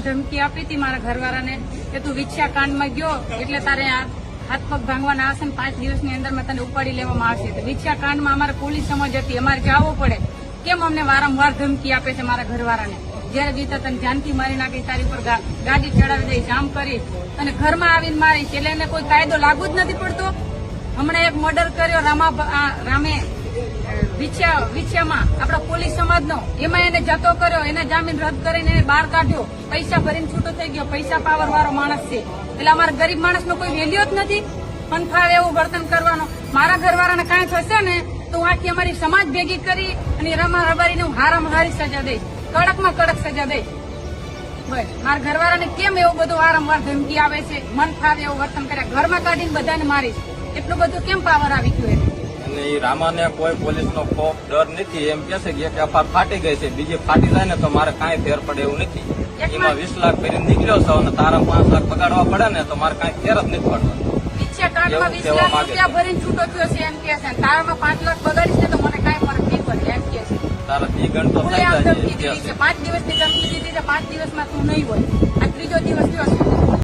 ધમકી આપી હતી મારા ઘરવાળાને કે તું વિછ્યા કાંડમાં ગયો એટલે તારે હાથ પગ ભાંગવાના આવશે ને 5 દિવસની અંદર મેં તને ઉપાડી લેવામાં આવશે. તો વિછ્યા કાંડમાં અમારે પોલીસ સમજ હતી, અમારે જવું પડે. કેમ અમને વારંવાર ધમકી આપે છે મારા ઘરવાળાને? જયારે જીતા તને જાનથી મારી નાખી, તારી ઉપર ગાડી ચડાવી દઈ, જામ કરી અને ઘરમાં આવીને મારી. એટલે એને કોઈ કાયદો લાગુ જ નથી પડતો. હમણાં એક મર્ડર કર્યો રામે વિછ્યામાં આપડા પોલીસ સમાજનો, એમાં એને જતો કર્યો, એને જામીન રદ કરીને એને બહાર કાઢ્યો, પૈસા ભરીને છૂટો થઈ ગયો. પૈસા પાવર વાળો માણસ છે, એટલે અમારા ગરીબ માણસનો કોઈ વેલ્યુ જ નથી. ફનફાવે એવું વર્તન કરવાનો. મારા ઘરવાળાને કાંઈ થશે ને તો હું આખી અમારી સમાજ ભેગી કરી અને રબારીને હું હારામાં હારી સજા દઈશ, કડકમાં કડક સજા દઈશ. બસ મારા ઘરવાળાને કેમ એવું બધું વારંવાર ધમકી આવે છે? મન ફાવે એવું વર્તન કર્યા, ઘરમાં કાઢીને બધાને મારીશ. એટલું બધું કેમ પાવર આવી ગયું એને? અને એ રામાને કોઈ પોલીસનો ખોફ ડર નથી. એમ કે છે કે એક એફઆર ફાટી ગઈ છે, બીજી ફાટી જાય ને તો મારે કાંઈ ફેર પડે એવું નથી. એમાં 20 લાખ ભરીને નીકળ્યો છો અને તારા 5 લાખ પગાડવા પડે ને તો મારે કાંઈ ફેર જ નથી પડવાનો. વિછ્યા કાંડમાં 20 લાખ રૂપિયા ભરીને છૂટો થયો છે એમ કે છે, તારામાં 5 લાખ બગાડીશ ને તો મને કાંઈ ફરક નહીં પડે એમ કે છે. તારા 2 ગણતો થઈ જાય. 5 દિવસની ધમકી દીધી છે, 5 દિવસમાં તું નહીં હોય. આ ત્રીજો દિવસ થયો છે.